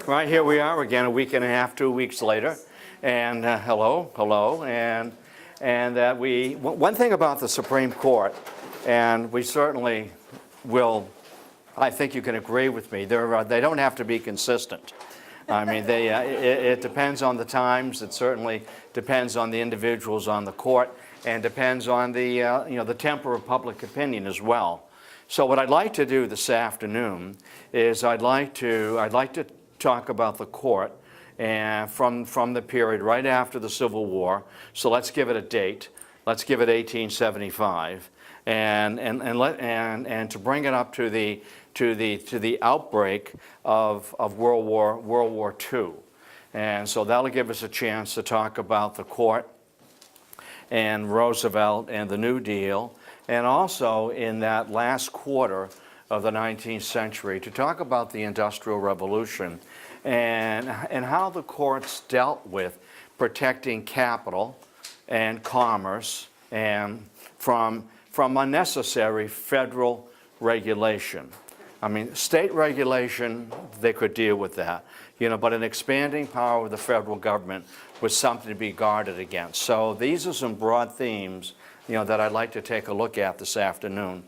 Right, here we are again, a week and a half, 2 weeks later, and hello, and one thing about the Supreme Court, and we certainly will, I think you can agree with me, they don't have to be consistent. I mean, it depends on the times. It certainly depends on the individuals on the court, and depends on the the temper of public opinion as well. So what I'd like to do this afternoon is I'd like to talk about the court and from the period right after the Civil War. So let's give it a date. Let's give it 1875, and to bring it up to the outbreak of World War II. And so that'll give us a chance to talk about the court and Roosevelt and the New Deal, and also in that last quarter of the 19th century to talk about the Industrial Revolution and how the courts dealt with protecting capital and commerce and from unnecessary federal regulation. I mean, state regulation, they could deal with that, but an expanding power of the federal government was something to be guarded against. So these are some broad themes, that I'd like to take a look at this afternoon.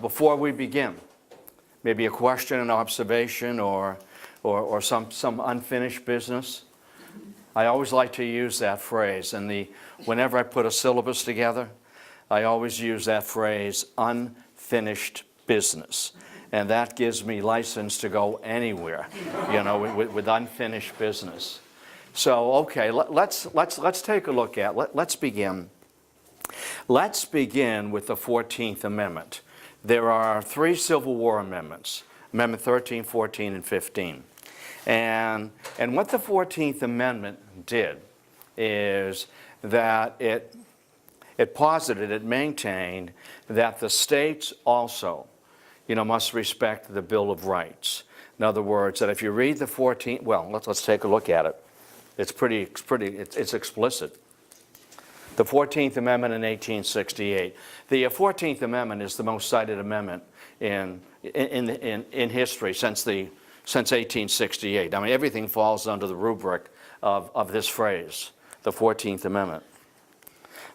Before we begin, maybe a question, an observation, or some unfinished business. I always like to use that phrase, and whenever I put a syllabus together, I always use that phrase, unfinished business. And that gives me license to go anywhere, with unfinished business. So, okay, let's take a look at, let's begin. Let's begin with the 14th Amendment. There are 3 Civil War amendments, Amendment 13, 14, and 15. And what the 14th Amendment did is that it posited, it maintained that the states also, must respect the Bill of Rights. In other words, that if you read the 14th, well, let's take a look at it. It's explicit. The 14th Amendment in 1868. The 14th Amendment is the most cited amendment in history since 1868. I mean, everything falls under the rubric of this phrase, the 14th Amendment.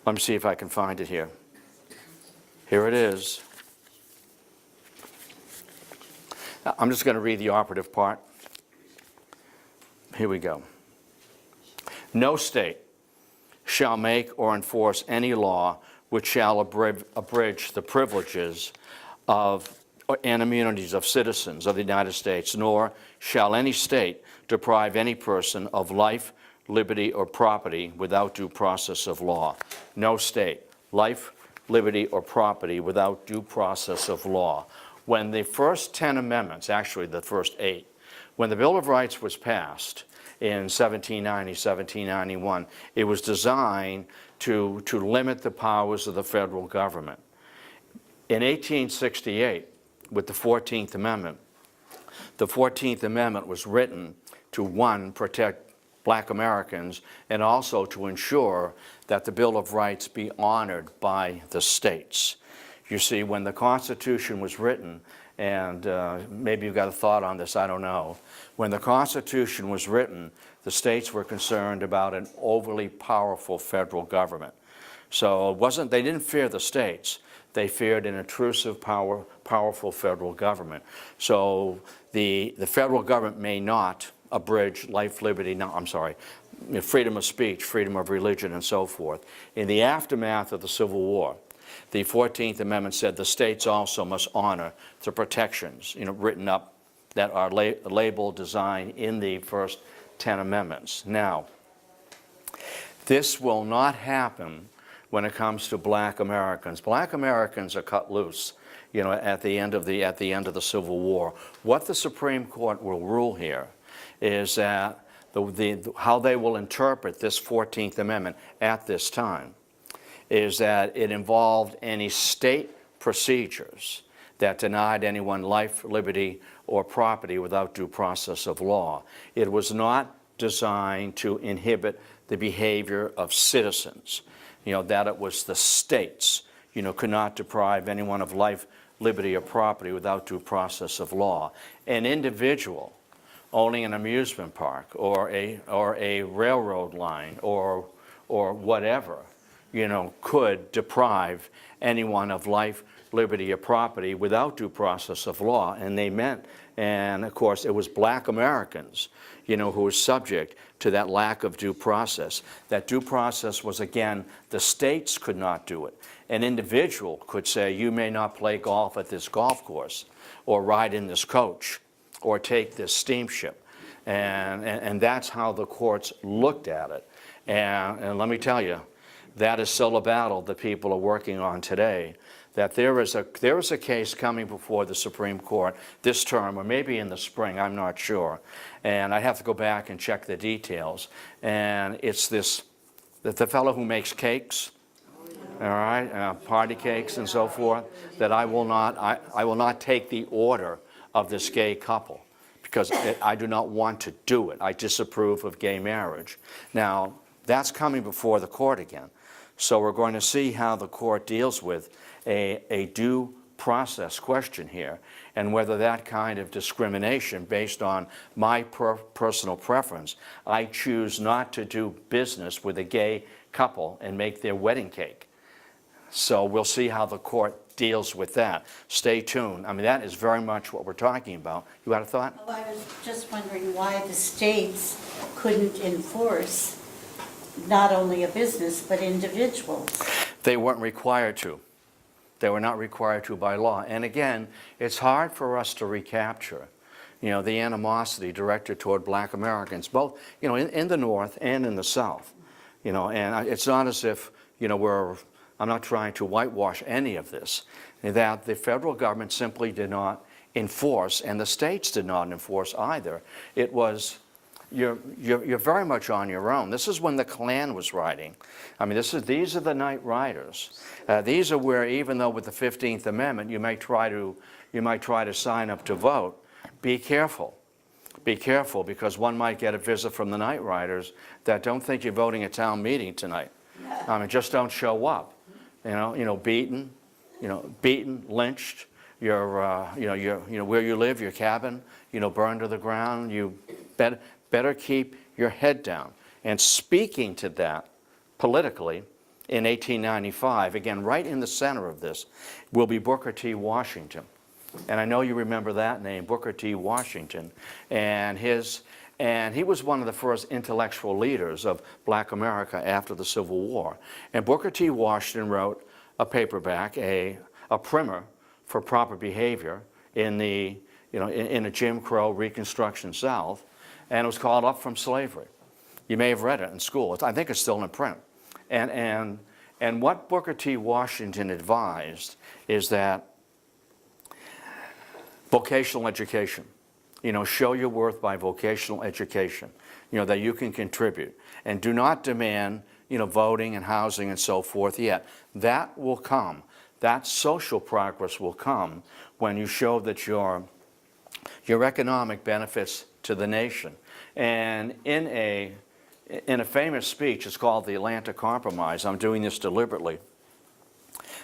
Let me see if I can find it here. Here it is. I'm just going to read the operative part. Here we go. No state shall make or enforce any law which shall abridge the privileges and immunities of citizens of the United States, nor shall any state deprive any person of life, liberty, or property without due process of law. No state, life, liberty, or property without due process of law. When the first 10 amendments, actually the first 8, when the Bill of Rights was passed in 1790, 1791, it was designed to limit the powers of the federal government. In 1868, with the 14th Amendment, the 14th Amendment was written to, 1, protect black Americans, and also to ensure that the Bill of Rights be honored by the states. You see, when the Constitution was written, and maybe you've got a thought on this, I don't know. When the Constitution was written, the states were concerned about an overly powerful federal government. So they didn't fear the states. They feared an intrusive, powerful federal government. So the federal government may not abridge life, liberty, freedom of speech, freedom of religion, and so forth. In the aftermath of the Civil War, the 14th Amendment said the states also must honor the protections, written up that are labeled, designed in the first 10 amendments. Now, this will not happen when it comes to black Americans. Black Americans are cut loose, at the end of the Civil War. What the Supreme Court will rule here is that how they will interpret this 14th Amendment at this time is that it involved any state procedures that denied anyone life, liberty, or property without due process of law. It was not designed to inhibit the behavior of citizens, that it was the states, could not deprive anyone of life, liberty, or property without due process of law. An individual owning an amusement park or a railroad line or whatever, could deprive anyone of life, liberty, or property without due process of law. And of course, it was black Americans, who were subject to that lack of due process. That due process was, again, the states could not do it. An individual could say, you may not play golf at this golf course, or ride in this coach, or take this steamship. And that's how the courts looked at it. And let me tell you, that is still a battle that people are working on today. That there is a case coming before the Supreme Court this term, or maybe in the spring, I'm not sure. And I have to go back and check the details. And it's the fellow who makes cakes, all right, party cakes and so forth, that I will not take the order of this gay couple, because I do not want to do it. I disapprove of gay marriage. Now, that's coming before the court again. So we're going to see how the court deals with a due process question here, and whether that kind of discrimination based on my personal preference, I choose not to do business with a gay couple and make their wedding cake. So we'll see how the court deals with that. Stay tuned. I mean, that is very much what we're talking about. You had a thought? Well, I was just wondering why the states couldn't enforce not only a business, but individuals. They weren't required to. They were not required to by law. And again, it's hard for us to recapture, the animosity directed toward black Americans, both, in the North and in the South. And it's not as if, I'm not trying to whitewash any of this, that the federal government simply did not enforce, and the states did not enforce either. It was, you're very much on your own. This is when the Klan was riding. I mean, these are the night riders. These are where, even though with the 15th Amendment you might try to sign up to vote, be careful. Be careful, because one might get a visit from the night riders that don't think you're voting at town meeting tonight. I mean, just don't show up. Beaten, lynched. Where you live, your cabin, burned to the ground. You better keep your head down. And speaking to that politically, in 1895, again, right in the center of this, will be Booker T. Washington. And I know you remember that name, Booker T. Washington. And he was one of the first intellectual leaders of black America after the Civil War. And Booker T. Washington wrote a paperback, a primer for proper behavior in the, in a Jim Crow Reconstruction South, and it was called Up from Slavery. You may have read it in school. I think it's still in print. And what Booker T. Washington advised is that vocational education, show your worth by vocational education, that you can contribute. And do not demand, voting and housing and so forth yet. That will come. That social progress will come when you show that your economic benefits to the nation. And in a famous speech, it's called the Atlanta Compromise, I'm doing this deliberately,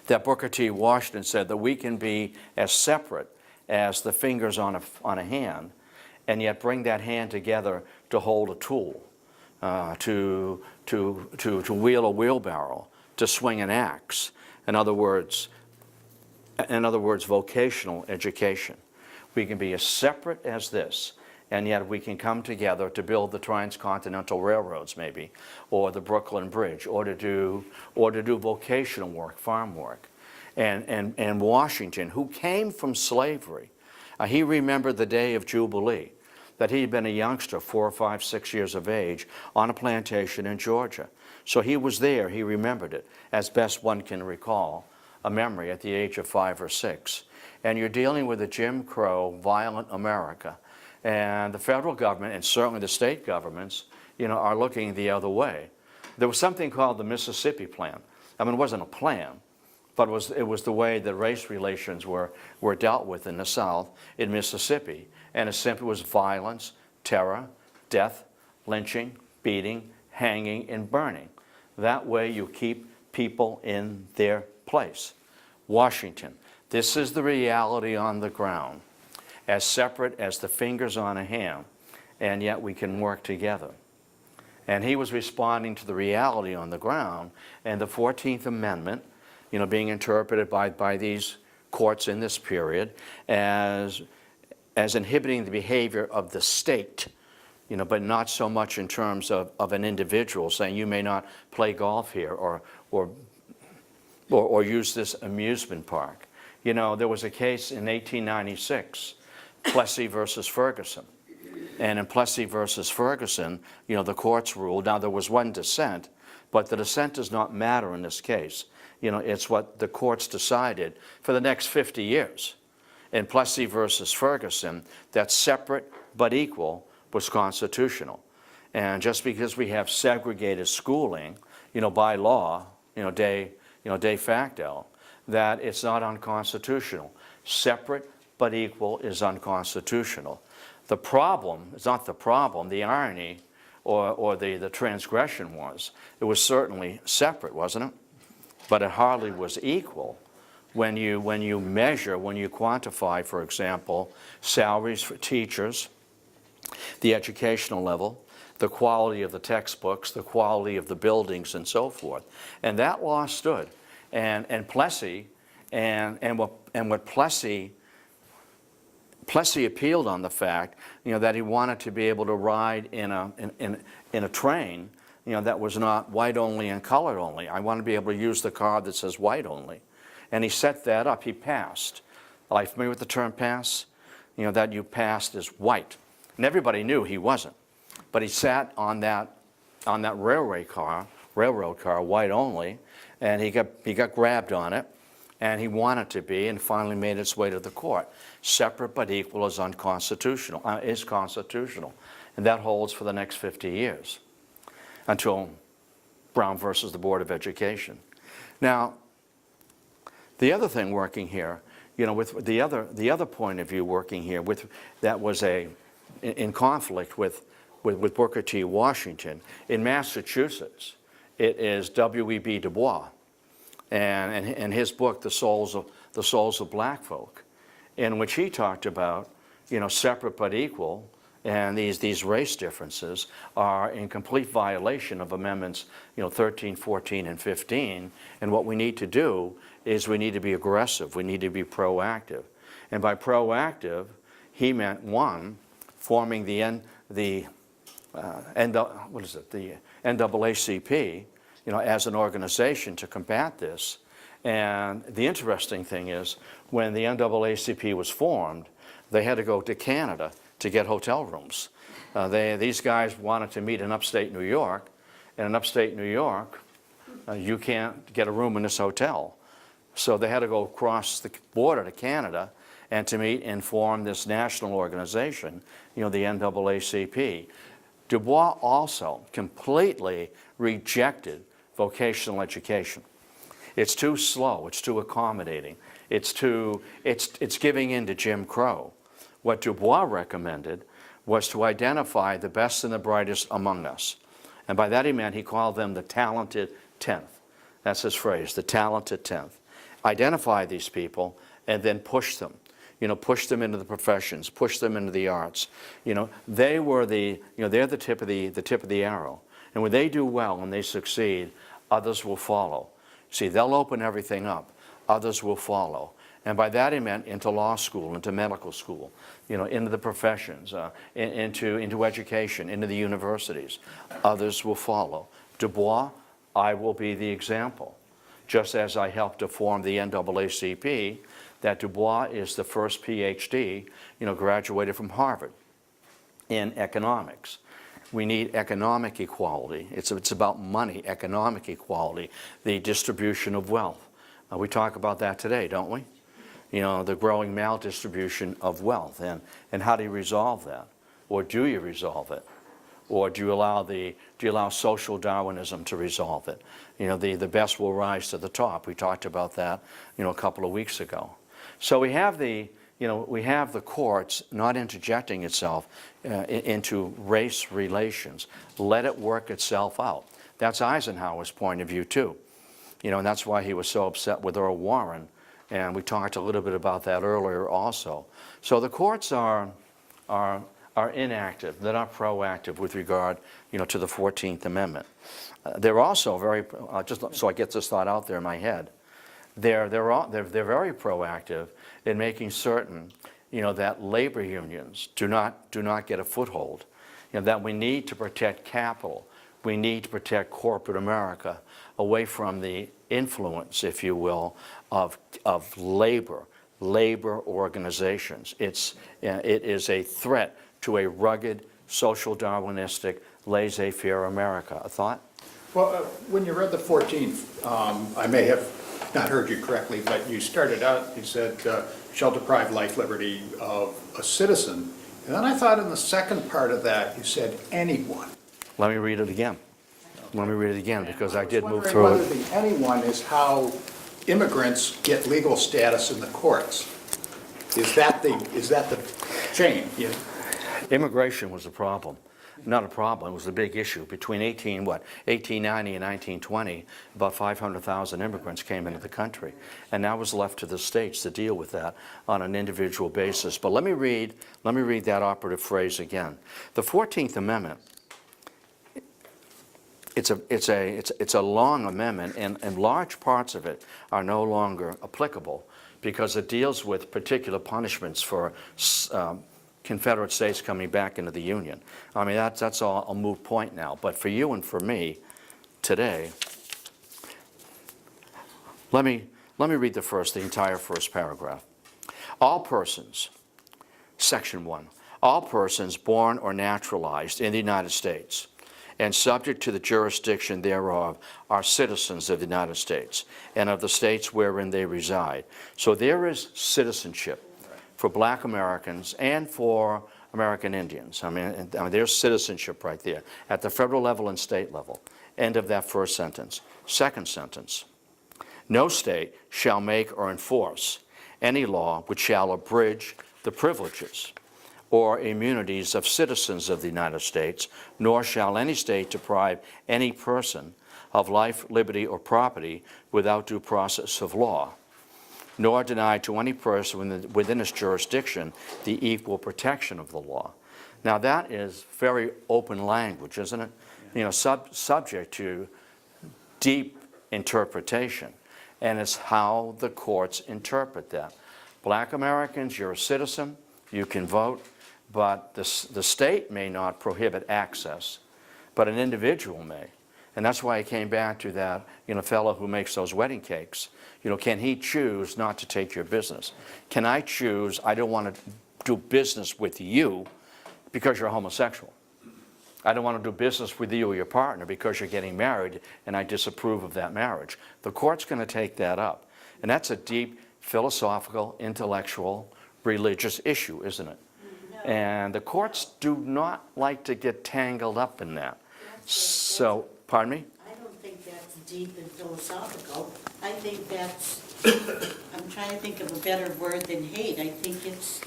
that Booker T. Washington said that we can be as separate as the fingers on a hand, and yet bring that hand together to hold a tool, to wheel a wheelbarrow, to swing an axe. In other words, vocational education. We can be as separate as this, and yet we can come together to build the transcontinental railroads, maybe, or the Brooklyn Bridge, or to do vocational work, farm work. And Washington, who came from slavery, he remembered the day of Jubilee, that he'd been a youngster, 4 or 5, 6 years of age, on a plantation in Georgia. So he was there, he remembered it, as best one can recall, a memory at the age of 5 or 6. And you're dealing with a Jim Crow, violent America. And the federal government, and certainly the state governments, are looking the other way. There was something called the Mississippi Plan. I mean, it wasn't a plan, but it was the way that race relations were dealt with in the South, in Mississippi. And it simply was violence, terror, death, lynching, beating, hanging, and burning. That way you keep people in their place. Washington, this is the reality on the ground. As separate as the fingers on a hand. and yet we can work together. And he was responding to the reality on the ground, and the 14th Amendment, being interpreted by these courts in this period as inhibiting the behavior of the state, but not so much in terms of an individual saying you may not play golf here or use this amusement park. There was a case in 1896, Plessy versus Ferguson. And in Plessy versus Ferguson, the courts ruled. Now, there was one dissent, but the dissent does not matter in this case. It's what the courts decided for the next 50 years. In Plessy versus Ferguson, that separate but equal was constitutional. And just because we have segregated schooling, by law, de facto, that it's not unconstitutional. Separate but equal is unconstitutional. The problem, it's not the problem, the irony or the transgression was, it was certainly separate, wasn't it? But it hardly was equal when you measure, when you quantify, for example, salaries for teachers, the educational level, the quality of the textbooks, the quality of the buildings, and so forth. And that law stood. And Plessy, and what Plessy appealed on the fact, that he wanted to be able to ride in a train, that was not white only and colored only. I want to be able to use the card that says white only. And he set that up. He passed. Are you familiar with the term pass? That you passed as white. And everybody knew he wasn't. But he sat on that railroad car, white only, and he got grabbed on it. And he wanted to be, and finally made its way to the court. Separate but equal is unconstitutional, is constitutional. And that holds for the next 50 years until Brown versus the Board of Education. Now, the other thing working here, with the other point of view working here, that was in conflict with Booker T. Washington. In Massachusetts, it is W.E.B. Du Bois. And his book, The Souls of Black Folk, in which he talked about, separate but equal, and these race differences are in complete violation of Amendments, 13, 14, and 15. And what we need to do is we need to be aggressive. We need to be proactive. And by proactive, he meant, one, forming the NAACP, as an organization to combat this. And the interesting thing is, when the NAACP was formed, they had to go to Canada to get hotel rooms. These guys wanted to meet in upstate New York, and in upstate New York, you can't get a room in this hotel. So they had to go across the border to Canada and to meet and form this national organization, the NAACP. Du Bois also completely rejected vocational education. It's too slow, it's too accommodating, it's giving in to Jim Crow. What Du Bois recommended was to identify the best and the brightest among us. And by that he called them the talented 10th. That's his phrase, the talented 10th. Identify these people and then push them. Push them into the professions, push them into the arts. They were they're the tip of the arrow. And when they do well and they succeed, others will follow. See, they'll open everything up. Others will follow. And by that he meant into law school, into medical school, into the professions, into education, into the universities. Others will follow. Du Bois, I will be the example. Just as I helped to form the NAACP, that Du Bois is the first PhD, graduated from Harvard in economics. We need economic equality. It's about money, economic equality, the distribution of wealth. We talk about that today, don't we? The growing maldistribution of wealth, and how do you resolve that? Or do you resolve it? Or do you allow social Darwinism to resolve it? The best will rise to the top. We talked about that, a couple of weeks ago. So we have the courts not interjecting itself into race relations. Let it work itself out. That's Eisenhower's point of view too. And that's why he was so upset with Earl Warren. And we talked a little bit about that earlier also. So the courts are are inactive, they're not proactive with regard, to the 14th Amendment. They're also very, just so I get this thought out there in my head, they're very proactive in making certain, that labor unions do not get a foothold. That we need to protect capital, we need to protect corporate America away from the influence, if you will, of labor organizations. It is a threat to a rugged, social Darwinistic, laissez-faire America. A thought? Well, when you read the 14th, I may have not heard you correctly, but you started out, you said, shall deprive life, liberty of a citizen. And then I thought in the second part of that, you said anyone. Let me read it again. Let me read it again, because I did move was through wondering it. whether the anyone is how immigrants get legal status in the courts. Is that the chain? Yeah. Immigration was a problem. Not a problem, it was a big issue. Between 1890 and 1920, about 500,000 immigrants came into the country. And now it was left to the states to deal with that on an individual basis. But let me read that operative phrase again. The 14th Amendment, it's a long amendment, and large parts of it are no longer applicable because it deals with particular punishments for Confederate states coming back into the Union. I mean, that's all a moot point now. But for you and for me today, let me read the entire first paragraph. All persons, Section 1, all persons born or naturalized in the United States and subject to the jurisdiction thereof are citizens of the United States and of the states wherein they reside. So there is citizenship for Black Americans and for American Indians. I mean, there's citizenship right there at the federal level and state level. End of that first sentence. Second sentence, no state shall make or enforce any law which shall abridge the privileges or immunities of citizens of the United States, nor shall any state deprive any person of life, liberty, or property without due process of law, nor deny to any person within its jurisdiction the equal protection of the law. Now that is very open language, isn't it? Subject to deep interpretation, and it's how the courts interpret that. Black Americans, you're a citizen, you can vote, but the state may not prohibit access, but an individual may. And that's why I came back to that, fellow who makes those wedding cakes. Can he choose not to take your business? Can I choose, I don't want to do business with you because you're homosexual? I don't want to do business with you or your partner because you're getting married and I disapprove of that marriage. The court's going to take that up. And that's a deep philosophical, intellectual, religious issue, isn't it? No. And the courts do not like to get tangled up in that. So, pardon me? I don't think that's deep and philosophical. I think that's, I'm trying to think of a better word than hate. I think it's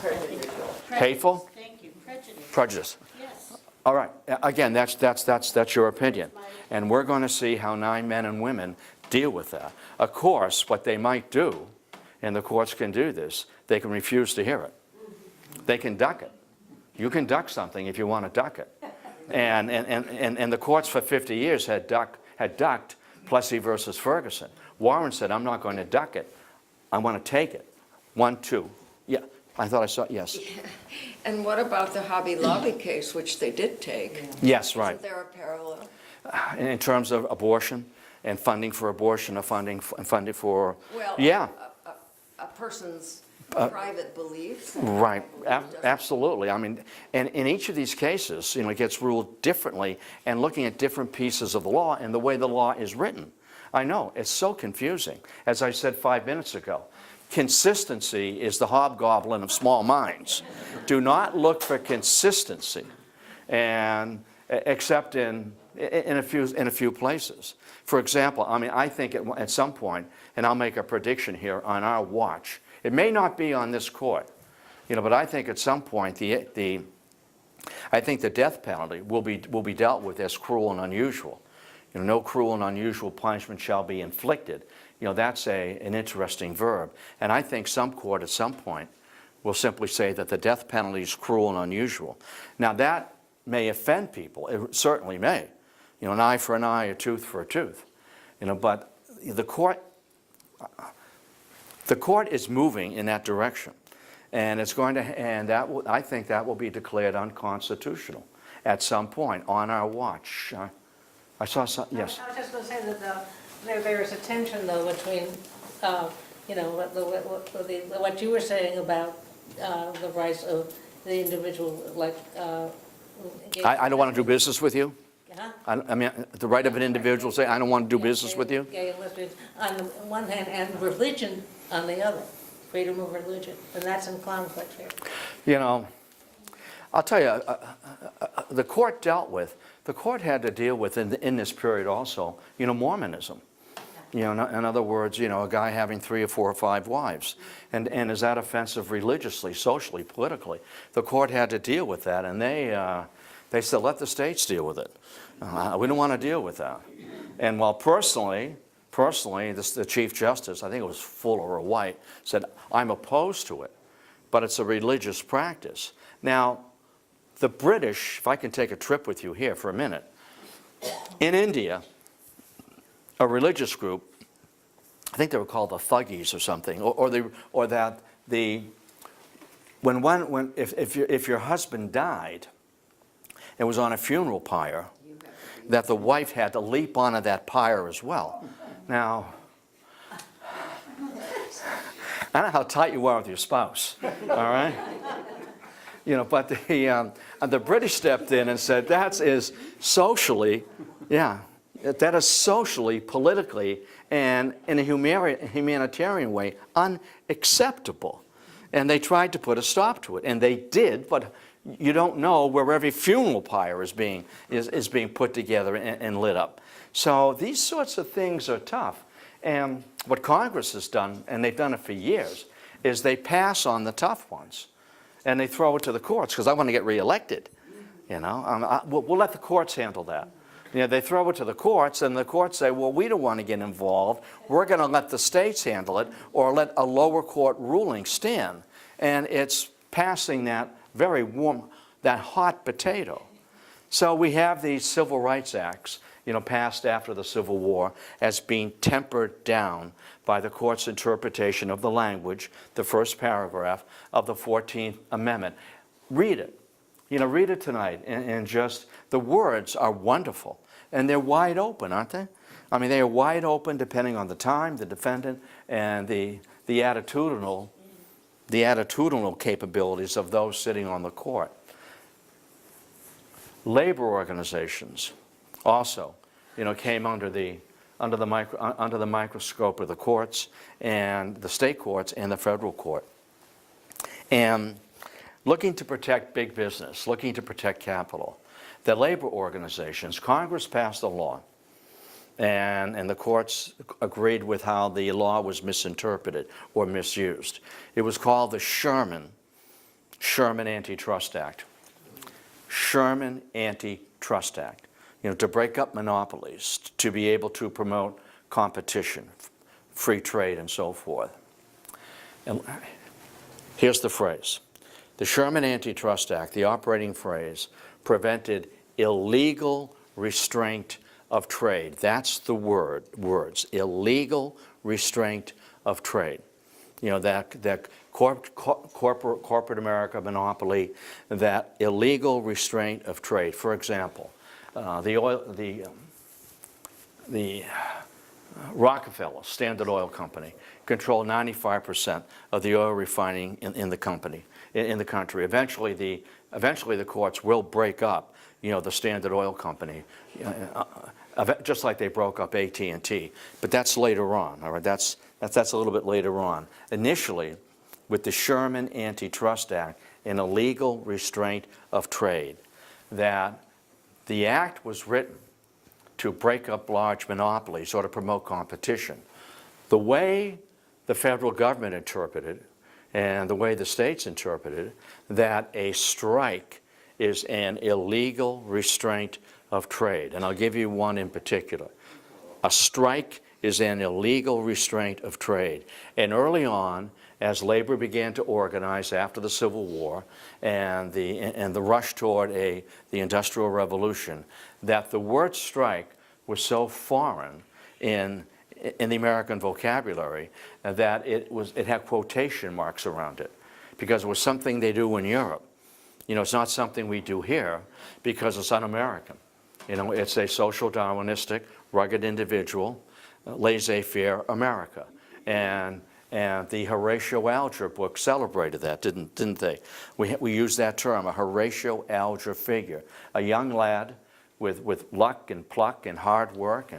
prejudice. Hateful? Thank you, prejudice. Prejudice. Yes. All right. Again, that's your opinion. And we're going to see how 9 men and women deal with that. Of course, what they might do, and the courts can do this, they can refuse to hear it. They can duck it. You can duck something if you want to duck it. And the courts for 50 years had ducked Plessy versus Ferguson. Warren said, I'm not going to duck it. I want to take it. 1, 2. Yeah, I thought I saw, yes. And what about the Hobby Lobby case, which they did take? Yes, right. Isn't there a parallel? In terms of abortion and funding for abortion or funding for, Well, yeah. A person's private beliefs. Right, absolutely. I mean, and in each of these cases, it gets ruled differently and looking at different pieces of the law and the way the law is written. I know, it's so confusing. As I said 5 minutes ago, consistency is the hobgoblin of small minds. Do not look for consistency, and except in a few places. For example, I mean, I think at some point, and I'll make a prediction here on our watch. It may not be on this court, but I think at some point I think the death penalty will be dealt with as cruel and unusual. No cruel and unusual punishment shall be inflicted. That's an interesting verb. And I think some court at some point will simply say that the death penalty is cruel and unusual. Now that may offend people, it certainly may. You know, an eye for an eye, a tooth for a tooth. You know, but the court is moving in that direction. And it's going to, and that will, I think that will be declared unconstitutional at some point on our watch. I saw some, yes. I was just going to say that there is a tension, though, between, you know, what you were saying about the rights of the individual, like. I don't want to do business with you. Huh? I mean, the right of an individual to say, I don't want to do business with you. Gay and lesbian on the one hand, and religion on the other, freedom of religion, and that's in conflict here. You know, I'll tell you, the court had to deal with in this period also, you know, Mormonism. You know, in other words, you know, a guy having 3 or 4 or 5 wives. And is that offensive religiously, socially, politically? The court had to deal with that, and they said, let the states deal with it. We don't want to deal with that. And while personally, the Chief Justice, I think it was Fuller or White, said, I'm opposed to it, but it's a religious practice. Now, the British, if I can take a trip with you here for a minute, in India, a religious group, I think they were called the Thuggies or something, if your husband died and was on a funeral pyre, that the wife had to leap onto that pyre as well. Now, I don't know how tight you are with your spouse, all right? You know, but the British stepped in and said that is socially, that is socially, politically, and in a humanitarian way unacceptable. And they tried to put a stop to it, and they did, but you don't know where every funeral pyre is being put together and lit up. So these sorts of things are tough. And what Congress has done, and they've done it for years, is they pass on the tough ones. And they throw it to the courts, because I want to get reelected. You know, we'll let the courts handle that. You know, they throw it to the courts, and the courts say, well, we don't want to get involved. We're going to let the states handle it, or let a lower court ruling stand. And it's passing that very warm, that hot potato. So we have these civil rights acts, you know, passed after the Civil War, as being tempered down by the court's interpretation of the language, the first paragraph of the 14th Amendment. Read it. You know, read it tonight, and just, the words are wonderful. And they're wide open, aren't they? I mean, they are wide open depending on the time, the defendant, and the attitudinal capabilities of those sitting on the court. Labor organizations also, you know, came under the microscope of the courts, and the state courts and the federal court. And looking to protect big business, looking to protect capital, the labor organizations, Congress passed a law, and the courts agreed with how the law was misinterpreted or misused. It was called the Sherman Antitrust Act. Sherman Antitrust Act. You know, to break up monopolies, to be able to promote competition, free trade, and so forth. And here's the phrase. The Sherman Antitrust Act, the operating phrase, prevented illegal restraint of trade. That's the words, illegal restraint of trade. You know, that corporate America monopoly, that illegal restraint of trade. For example, the Rockefeller Standard Oil Company controlled 95% of the oil refining in the country. Eventually, the courts will break up, you know, the Standard Oil Company, just like they broke up AT&T. But that's later on. All right, that's a little bit later on. Initially, with the Sherman Antitrust Act, an illegal restraint of trade, that the act was written to break up large monopolies or to promote competition. The way the federal government interpreted it, and the way the states interpreted it, that a strike is an illegal restraint of trade. And I'll give you one in particular. A strike is an illegal restraint of trade. And early on, as labor began to organize after the Civil War and the rush toward the Industrial Revolution, that the word strike was so foreign in the American vocabulary that it had quotation marks around it, because it was something they do in Europe. You know, it's not something we do here because it's un-American. You know, it's a social Darwinistic, rugged individual, laissez-faire America. And the Horatio Alger book celebrated that, didn't they? We used that term, a Horatio Alger figure, a young lad with luck and pluck and hard work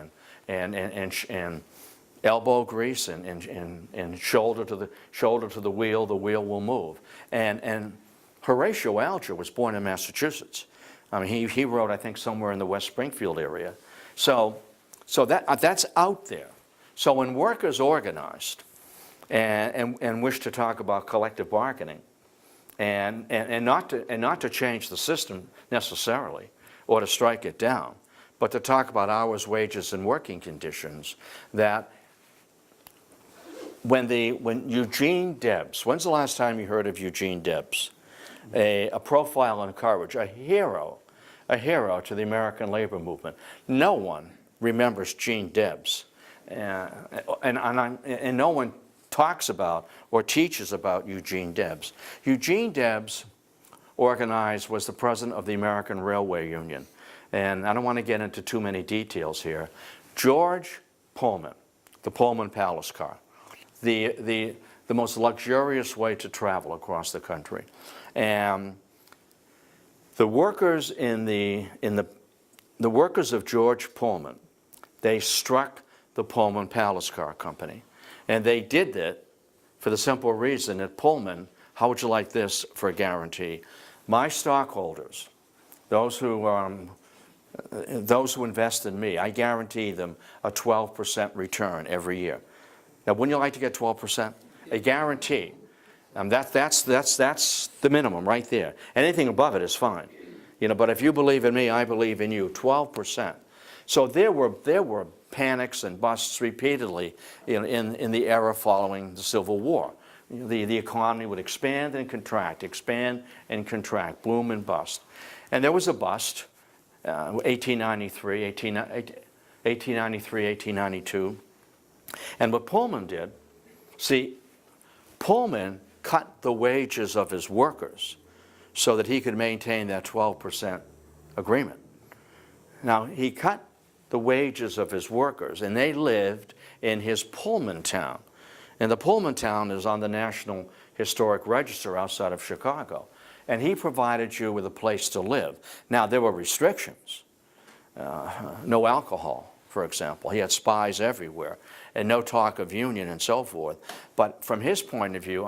and elbow grease and shoulder to the wheel will move. And Horatio Alger was born in Massachusetts. I mean, he wrote, I think, somewhere in the West Springfield area. So that's out there. So when workers organized and wish to talk about collective bargaining and not to change the system necessarily or to strike it down, but to talk about hours, wages, and working conditions, that when Eugene Debs, when's the last time you heard of Eugene Debs? A profile in courage, a hero to the American labor movement. No one remembers Gene Debs, and no one talks about or teaches about Eugene Debs. Eugene Debs was the president of the American Railway Union, and I don't want to get into too many details here. George Pullman, the Pullman Palace car, the most luxurious way to travel across the country. And the workers the workers of George Pullman, they struck the Pullman Palace Car Company. And they did it for the simple reason that Pullman, how would you like this for a guarantee? My stockholders, those who invest in me, I guarantee them a 12% return every year. Now, wouldn't you like to get 12%? A guarantee. That's the minimum right there. Anything above it is fine. You know, but if you believe in me, I believe in you. 12%. So there were panics and busts repeatedly in the era following the Civil War. The economy would expand and contract, boom and bust. And there was a bust, 1893, 1892. And what Pullman did, see, Pullman cut the wages of his workers so that he could maintain that 12% agreement. Now, he cut the wages of his workers, and they lived in his Pullman town. And the Pullman town is on the National Historic Register outside of Chicago. And he provided you with a place to live. Now, there were restrictions. No alcohol, for example. He had spies everywhere, and no talk of union and so forth. But from his point of view,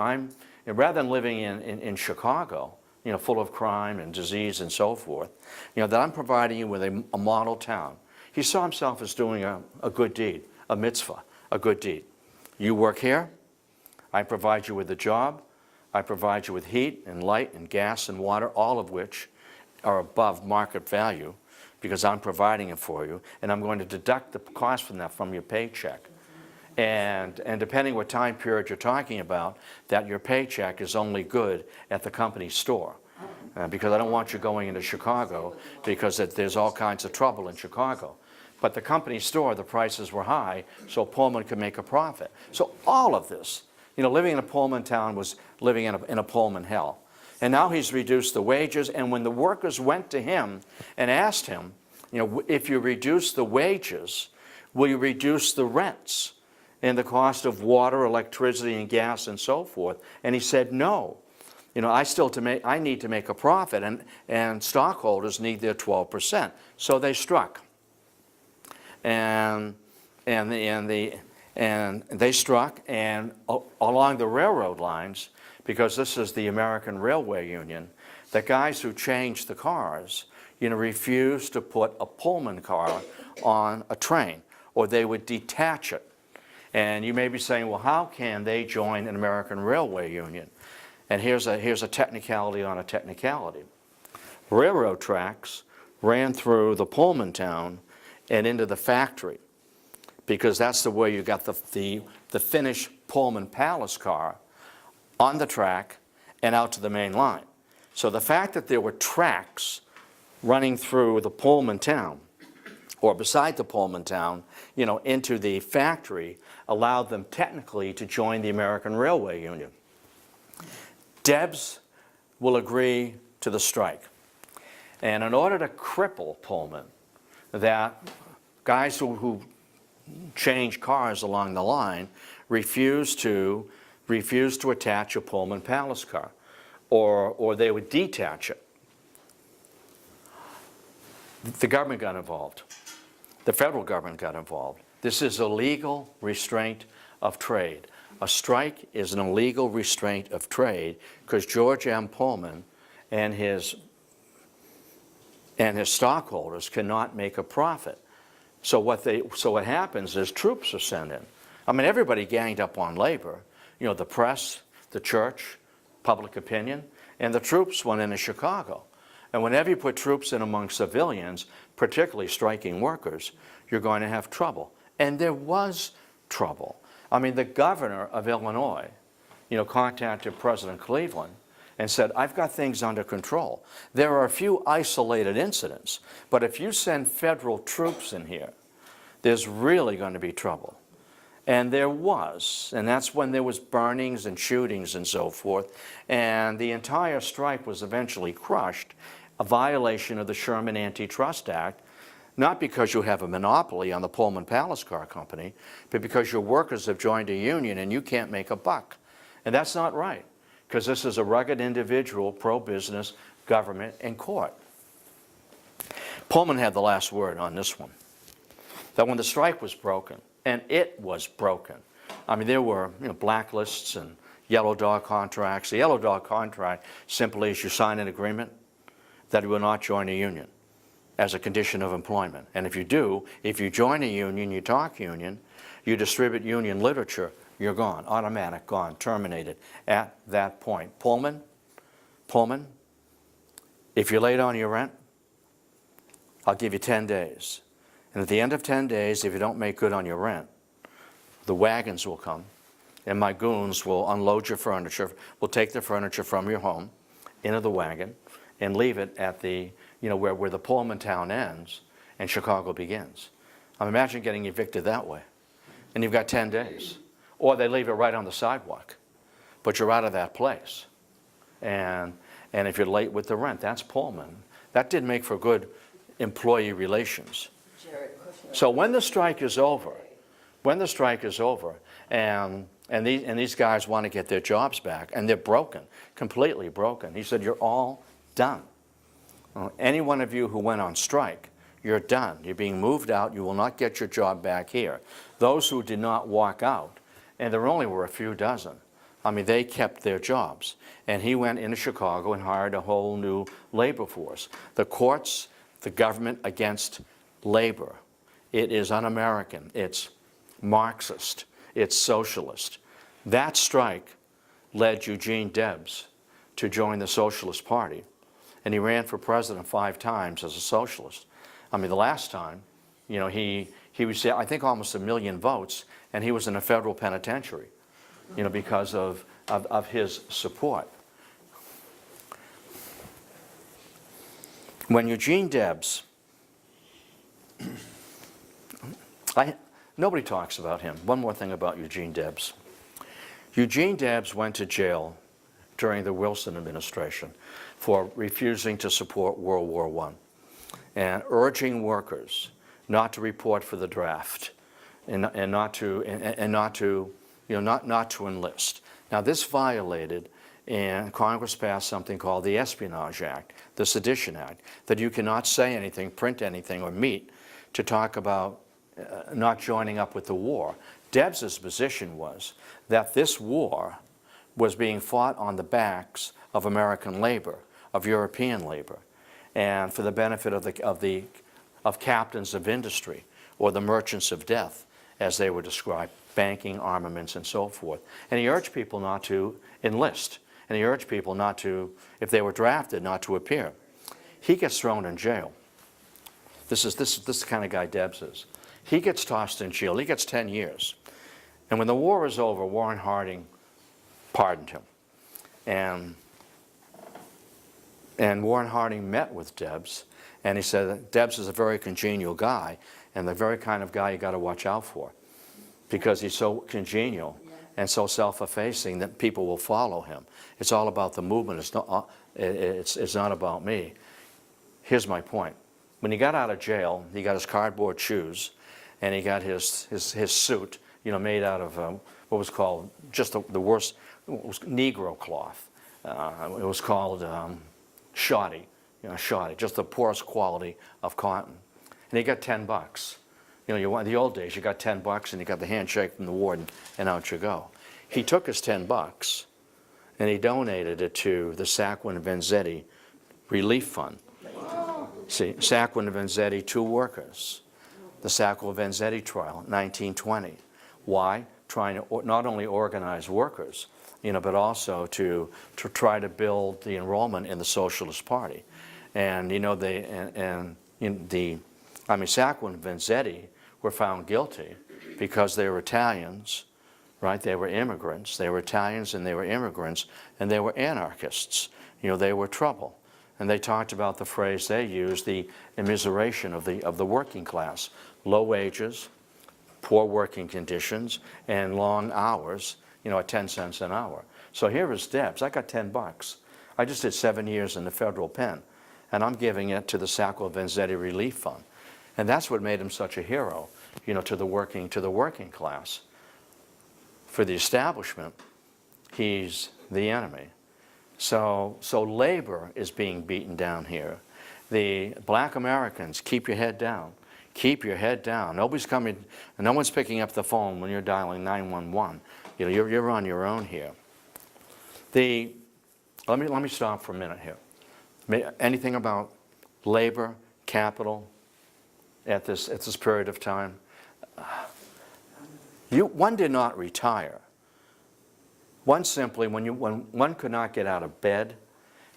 rather than living in Chicago, you know, full of crime and disease and so forth, you know, that I'm providing you with a model town. He saw himself as doing a good deed, a mitzvah, a good deed. You work here, I provide you with a job, I provide you with heat and light and gas and water, all of which are above market value because I'm providing it for you, and I'm going to deduct the cost from that from your paycheck. And depending what time period you're talking about, that your paycheck is only good at the company store. Because I don't want you going into Chicago because there's all kinds of trouble in Chicago. But the company store, the prices were high, so Pullman could make a profit. So all of this, you know, living in a Pullman town was living in a Pullman hell. And now he's reduced the wages, and when the workers went to him and asked him, you know, if you reduce the wages, will you reduce the rents and the cost of water, electricity, and gas and so forth? And he said, no. You know, I need to make a profit, and stockholders need their 12%. So they struck. And they struck, and along the railroad lines, because this is the American Railway Union, the guys who changed the cars, you know, refused to put a Pullman car on a train, or they would detach it. And you may be saying, well, how can they join an American Railway Union? And here's a technicality on a technicality. Railroad tracks ran through the Pullman town and into the factory, because that's the way you got the finished Pullman Palace car on the track and out to the main line. So the fact that there were tracks running through the Pullman town, or beside the Pullman town, into the factory, allowed them technically to join the American Railway Union. Debs will agree to the strike. And in order to cripple Pullman, that guys who change cars along the line refused to attach a Pullman Palace car, or they would detach it. The government got involved. The federal government got involved. This is a legal restraint of trade. A strike is an illegal restraint of trade because George M. Pullman and his stockholders cannot make a profit. So what happens is troops are sent in. I mean, everybody ganged up on labor. The press, the church, public opinion, and the troops went into Chicago. And whenever you put troops in among civilians, particularly striking workers, you're going to have trouble. And there was trouble. I mean, the governor of Illinois, contacted President Cleveland and said, I've got things under control. There are a few isolated incidents, but if you send federal troops in here, there's really going to be trouble. And there was, and that's when there was burnings and shootings and so forth, and the entire strike was eventually crushed, a violation of the Sherman Antitrust Act, not because you have a monopoly on the Pullman Palace Car Company, but because your workers have joined a union and you can't make a buck. And that's not right, because this is a rugged individual, pro-business, government, and court. Pullman had the last word on this one. That when the strike was broken, and it was broken. I mean, there were blacklists and yellow dog contracts. The yellow dog contract simply is you sign an agreement that you will not join a union as a condition of employment. And if you do, if you join a union, you talk union, you distribute union literature, you're gone, automatic, gone, terminated at that point. Pullman, if you're late on your rent, I'll give you 10 days. And at the end of 10 days, if you don't make good on your rent, the wagons will come, and my goons will unload your furniture, will take the furniture from your home into the wagon and leave it at the, where the Pullman town ends and Chicago begins. Imagine getting evicted that way. And you've got 10 days. Or they leave it right on the sidewalk, but you're out of that place. And if you're late with the rent, that's Pullman. That didn't make for good employee relations. So when the strike is over, and these guys want to get their jobs back, and they're broken, completely broken. He said, you're all done. Any one of you who went on strike, you're done. You're being moved out. You will not get your job back here. Those who did not walk out, and there only were a few dozen, I mean, they kept their jobs. And he went into Chicago and hired a whole new labor force. The courts, the government against labor. It is un-American. It's Marxist. It's socialist. That strike led Eugene Debs to join the Socialist Party. And he ran for president 5 times as a socialist. I mean, the last time, he received, I think, almost 1 million votes, and he was in a federal penitentiary, because of his support. When Eugene Debs, nobody talks about him. One more thing about Eugene Debs. Eugene Debs went to jail during the Wilson administration for refusing to support World War I and urging workers not to report for the draft and not to enlist. Now this violated, and Congress passed something called the Espionage Act, the Sedition Act, that you cannot say anything, print anything, or meet to talk about not joining up with the war. Debs's position was that this war was being fought on the backs of American labor, of European labor, and for the benefit of captains of industry, or the merchants of death, as they were described, banking, armaments, and so forth. And he urged people not to enlist, and he urged people not to, if they were drafted, not to appear. He gets thrown in jail. This is the kind of guy Debs is. He gets tossed in jail. He gets 10 years. And when the war is over, Warren Harding pardoned him. And Warren Harding met with Debs, and he said that Debs is a very congenial guy, and the very kind of guy you got to watch out for, because he's so congenial and so self-effacing that people will follow him. It's all about the movement. It's not about me. Here's my point. When he got out of jail, he got his cardboard shoes, and he got his suit, made out of what was called just the worst, it was Negro cloth. It was called shoddy, shoddy, just the poorest quality of cotton. And he got $10. The old days, you got $10 and you got the handshake from the warden, and out you go. He took his $10 and he donated it to the Sacco and Vanzetti Relief Fund. See, Sacco and Vanzetti, 2 workers. The Sacco and Vanzetti trial, 1920. Why? Trying to not only organize workers, but also to try to build the enrollment in the Socialist Party. And Sacco and Vanzetti were found guilty because they were Italians, right? They were immigrants. They were Italians and they were immigrants, and they were anarchists. They were trouble. And they talked about the phrase they used, the immiseration of the working class. Low wages, poor working conditions, and long hours, at 10 cents an hour. So here is Debs. I got $10. I just did 7 years in the federal pen, and I'm giving it to the Sacco Vanzetti Relief Fund. And that's what made him such a hero, to the working class. For the establishment, he's the enemy. So labor is being beaten down here. The black Americans, keep your head down. Keep your head down. Nobody's coming, no one's picking up the phone when you're dialing 911. You're on your own here. Let me stop for a minute here. Anything about labor, capital at this period of time? One did not retire. One simply, when one could not get out of bed,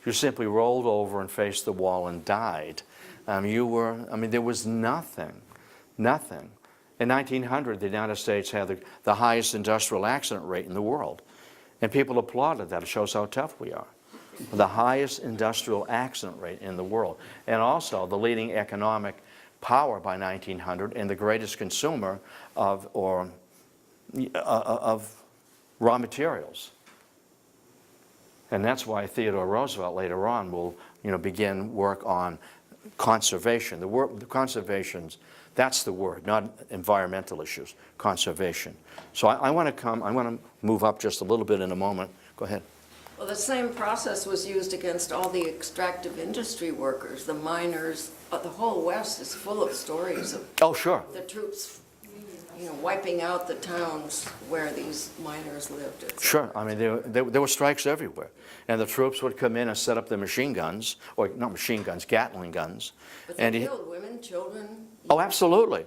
you simply rolled over and faced the wall and died. There was nothing. In 1900, the United States had the highest industrial accident rate in the world. And people applauded that. It shows how tough we are. The highest industrial accident rate in the world. And also the leading economic power by 1900 and the greatest consumer of raw materials. And that's why Theodore Roosevelt later on will begin work on conservation. The conservations, that's the word, not environmental issues, conservation. So I want to move up just a little bit in a moment. Go ahead. Well, the same process was used against all the extractive industry workers, the miners. The whole West is full of stories of the troops wiping out the towns where these miners lived. Sure. There were strikes everywhere. And the troops would come in and set up their machine guns, or not machine guns, Gatling guns. But they killed women, children. Oh, absolutely.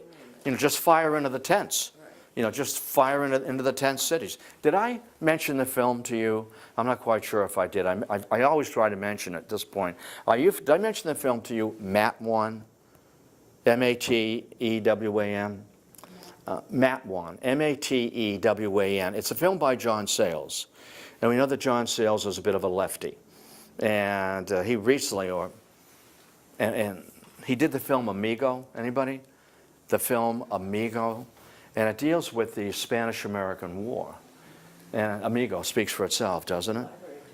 Just fire into the tents. Right. Just fire into the tent cities. Did I mention the film to you? I'm not quite sure if I did. I always try to mention it at this point. Did I mention the film to you, Matewan? M-A-T-E-W-A-N? Matewan, M-A-T-E-W-A-N. It's a film by John Sayles. And we know that John Sayles is a bit of a lefty. And he recently, and he did the film Amigo. Anybody? The film Amigo. And it deals with the Spanish-American War. And Amigo speaks for itself, doesn't it?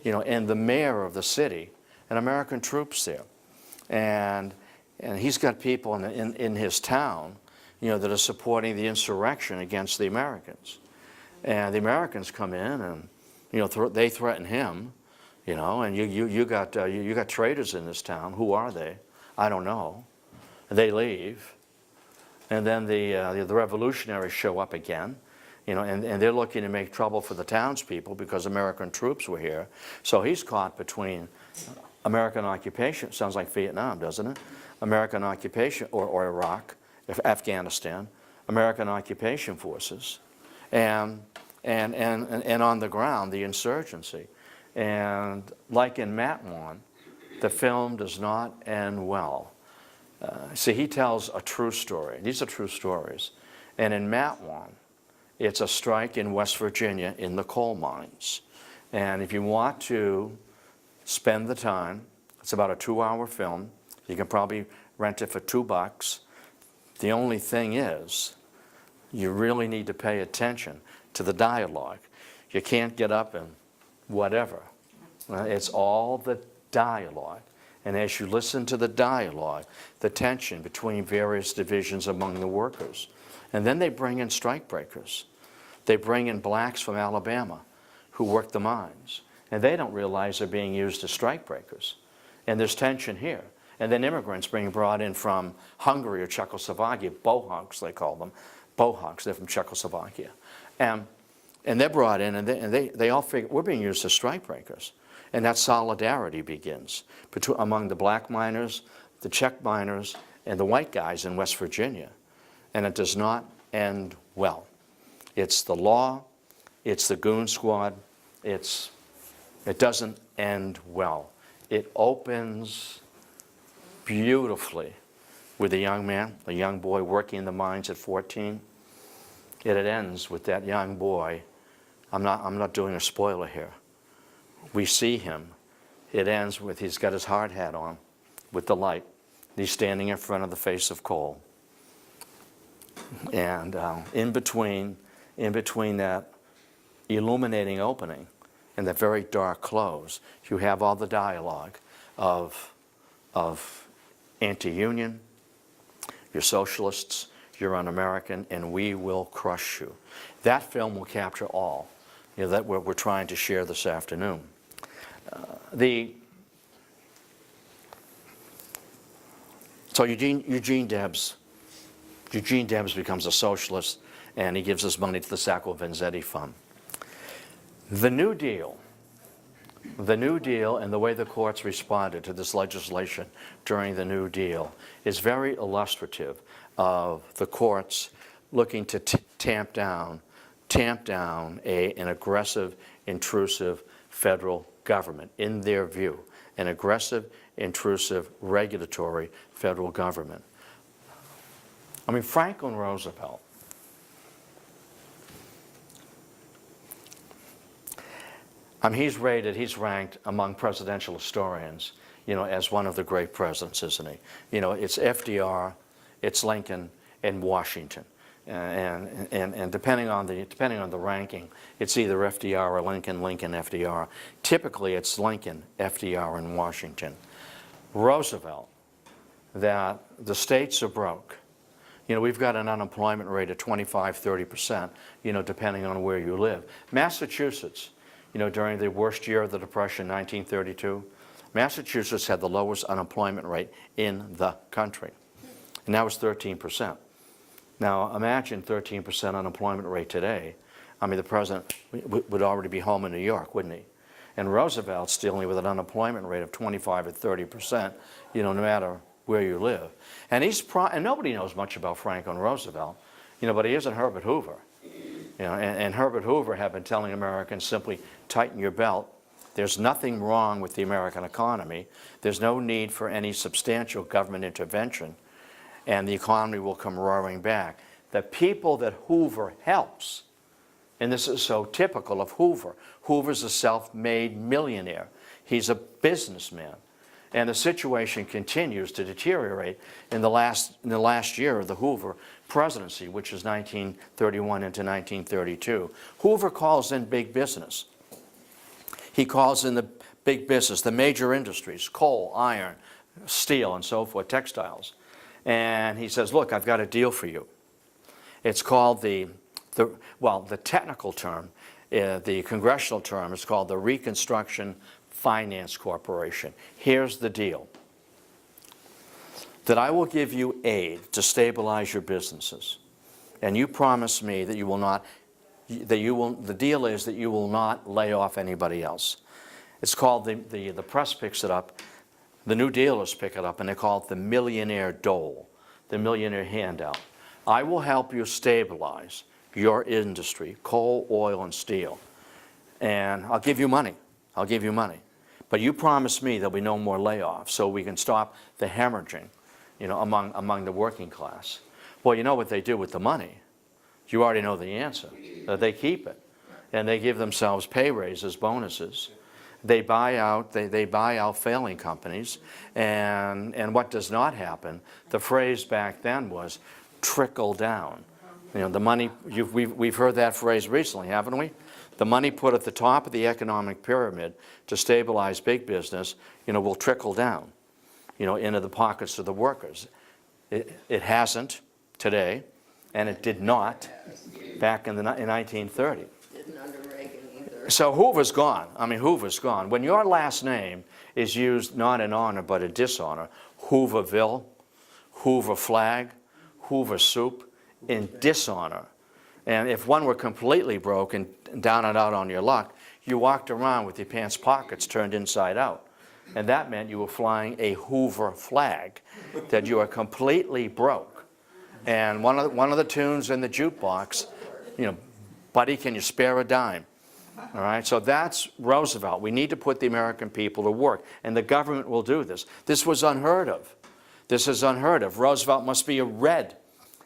And the mayor of the city, and American troops there. And he's got people in his town that are supporting the insurrection against the Americans. And the Americans come in and, they threaten him, and you got traitors in this town. Who are they? I don't know. They leave. And then the revolutionaries show up again, and they're looking to make trouble for the townspeople because American troops were here. So he's caught between American occupation, sounds like Vietnam, doesn't it? American occupation, or Iraq, Afghanistan, American occupation forces, and on the ground, the insurgency. And like in Matewan, the film does not end well. See, he tells a true story. These are true stories. And in Matewan, it's a strike in West Virginia in the coal mines. And if you want to spend the time, it's about a 2-hour film. You can probably rent it for $2. The only thing is, you really need to pay attention to the dialogue. You can't get up and whatever. It's all the dialogue. And as you listen to the dialogue, the tension between various divisions among the workers. And then they bring in strikebreakers. They bring in blacks from Alabama who work the mines. And they don't realize they're being used as strikebreakers. And there's tension here. And then immigrants being brought in from Hungary or Czechoslovakia, Bohunks they call them. Bohunks, they're from Czechoslovakia. And they're brought in and they all figure, we're being used as strikebreakers. And that solidarity begins among the black miners, the Czech miners, and the white guys in West Virginia. And it does not end well. It's the law, it's the goon squad, it doesn't end well. It opens beautifully with a young man, a young boy working in the mines at 14. Yet it ends with that young boy. I'm not doing a spoiler here. We see him. It ends with he's got his hard hat on with the light. He's standing in front of the face of coal. And in between that illuminating opening and that very dark close, you have all the dialogue of anti-union, you're socialists, you're un-American, and we will crush you. That film will capture all that we're trying to share this afternoon. So Eugene Debs becomes a socialist, and he gives his money to the Sacco Vanzetti Fund. The New Deal and the way the courts responded to this legislation during the New Deal is very illustrative of the courts looking to tamp down an aggressive, intrusive federal government, in their view, an aggressive, intrusive, regulatory federal government. I mean, Franklin Roosevelt, he's ranked among presidential historians, as one of the great presidents, isn't he? It's FDR, it's Lincoln, and Washington. And depending on the ranking, it's either FDR or Lincoln, FDR. Typically, it's Lincoln, FDR, and Washington. Roosevelt, that the states are broke. We've got an unemployment rate of 25–30%, depending on where you live. Massachusetts, during the worst year of the Depression, 1932, Massachusetts had the lowest unemployment rate in the country. And that was 13%. Now, imagine 13% unemployment rate today. I mean, the president would already be home in New York, wouldn't he? And Roosevelt's dealing with an unemployment rate of 25 or 30%, no matter where you live. And and nobody knows much about Franklin Roosevelt, but he isn't Herbert Hoover. And Herbert Hoover had been telling Americans simply, tighten your belt. There's nothing wrong with the American economy. There's no need for any substantial government intervention, and the economy will come roaring back. The people that Hoover helps, and this is so typical of Hoover. Hoover's a self-made millionaire. He's a businessman. And the situation continues to deteriorate in the last year of the Hoover presidency, which is 1931 into 1932. Hoover calls in big business. He calls in the big business, the major industries, coal, iron, steel, and so forth, textiles. And he says, look, I've got a deal for you. It's called the technical term, the congressional term is called the Reconstruction Finance Corporation. Here's the deal. That I will give you aid to stabilize your businesses. And you promise me that the deal is that you will not lay off anybody else. It's called, the press picks it up, the New Dealers pick it up, and they call it the millionaire dole, the millionaire handout. I will help you stabilize your industry, coal, oil, and steel. And I'll give you money. I'll give you money. But you promise me there'll be no more layoffs so we can stop the hemorrhaging, among the working class. Well, you know what they do with the money. You already know the answer. They keep it. and they give themselves pay raises, bonuses. They buy out failing companies, and what does not happen, the phrase back then was trickle down. You know, the money, we've heard that phrase recently, haven't we? The money put at the top of the economic pyramid to stabilize big business, you know, will trickle down, you know, into the pockets of the workers. It hasn't today, and it did not back in 1930. Didn't under Reagan either. So Hoover's gone. I mean, Hoover's gone. When your last name is used not in honor but in dishonor, Hooverville, Hoover flag, Hoover soup, in dishonor. And if one were completely broke and down and out on your luck, you walked around with your pants pockets turned inside out. And that meant you were flying a Hoover flag, that you were completely broke. And one of the tunes in the jukebox, you know, buddy, can you spare a dime? All right, so that's Roosevelt. We need to put the American people to work, and the government will do this. This was unheard of. This is unheard of. Roosevelt must be a red.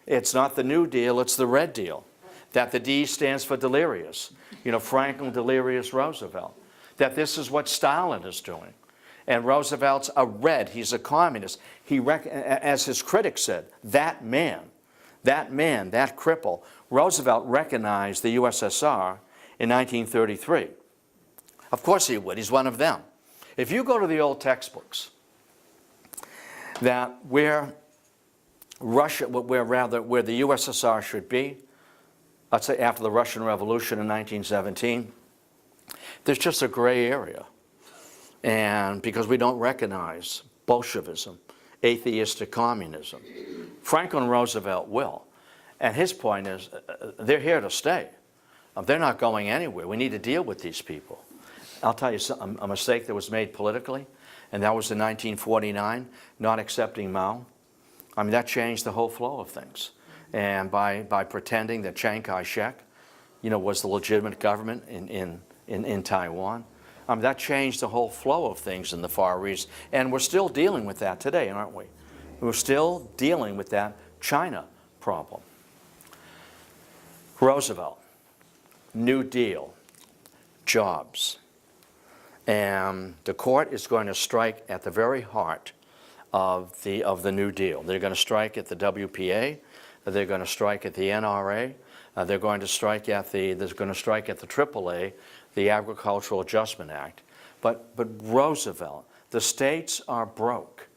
It's not the New Deal, it's the Red Deal. That the D stands for delirious. You know, Franklin Delirious Roosevelt. That this is what Stalin is doing. And Roosevelt's a red, he's a communist. As his critics said, that man, that cripple, Roosevelt recognized the USSR in 1933. Of course he would, he's one of them. If you go to the old textbooks, that where the USSR should be, let's say after the Russian Revolution in 1917, there's just a gray area. And because we don't recognize Bolshevism, atheistic communism. Franklin Roosevelt will. And his point is, they're here to stay. They're not going anywhere. We need to deal with these people. I'll tell you something, a mistake that was made politically, and that was in 1949, not accepting Mao. I mean, that changed the whole flow of things. And by pretending that Chiang Kai-shek, you know, was the legitimate government in Taiwan, that changed the whole flow of things in the Far East. And we're still dealing with that today, aren't we? We're still dealing with that China problem. Roosevelt, New Deal, jobs. And the court is going to strike at the very heart of the New Deal. They're going to strike at the WPA. They're going to strike at the NRA. They're going to strike at the AAA, the Agricultural Adjustment Act. But Roosevelt, the states are broke.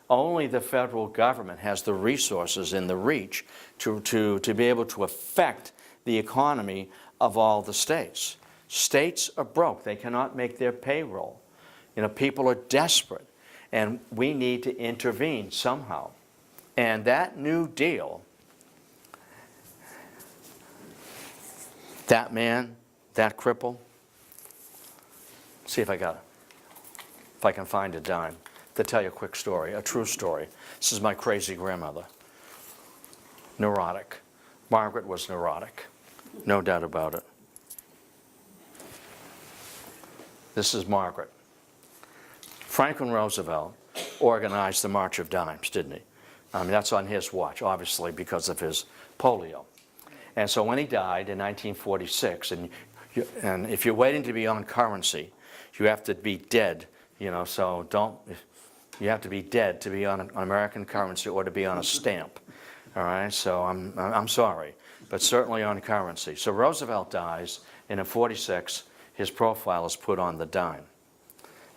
Only the federal government has the resources and the reach to be able to affect the economy of all the states. States are broke. They cannot make their payroll. You know, people are desperate. And we need to intervene somehow. And that New Deal, that man, that cripple, see if I can find a dime to tell you a quick story, a true story. This is my crazy grandmother. Neurotic. Margaret was neurotic. No doubt about it. This is Margaret. Franklin Roosevelt organized the March of Dimes, didn't he? I mean, that's on his watch, obviously, because of his polio. And so when he died in 1946, and if you're waiting to be on currency, you have to be dead, you know, so you have to be dead to be on American currency or to be on a stamp. All right, so I'm sorry, but certainly on currency. So Roosevelt dies, and in 46, his profile is put on the dime.